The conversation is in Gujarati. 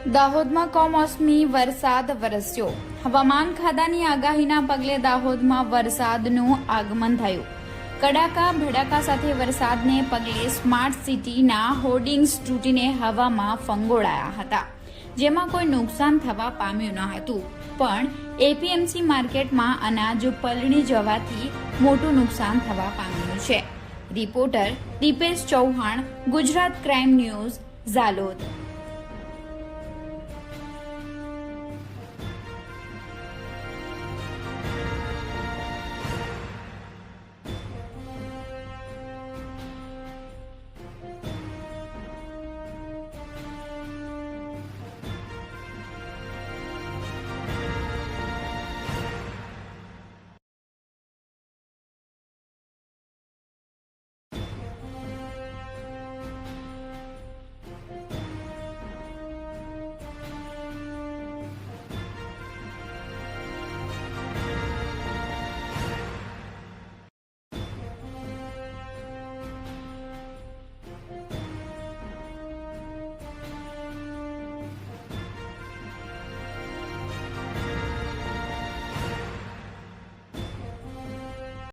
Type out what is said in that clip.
દાહોદમાં કમોસમી વરસાદ વરસ્યો. હવામાન ખાતાની આગાહીના પગલે દાહોદમાં વરસાદનું આગમન થયું. કડાકા ભડાકા સાથે વરસાદને પગલે સ્માર્ટ સિટીના હોર્ડિંગ્સ તૂટીને હવામાં ફંગોળાયા હતા, જેમાં કોઈ નુકસાન થવા પામ્યું ન હતું. પણ એપીએમસી માર્કેટમાં અનાજ પલળી જવાથી મોટું નુકસાન થવા પામ્યું છે. Reporter Dipesh Chauhan, Gujarat crime news, Jhalod.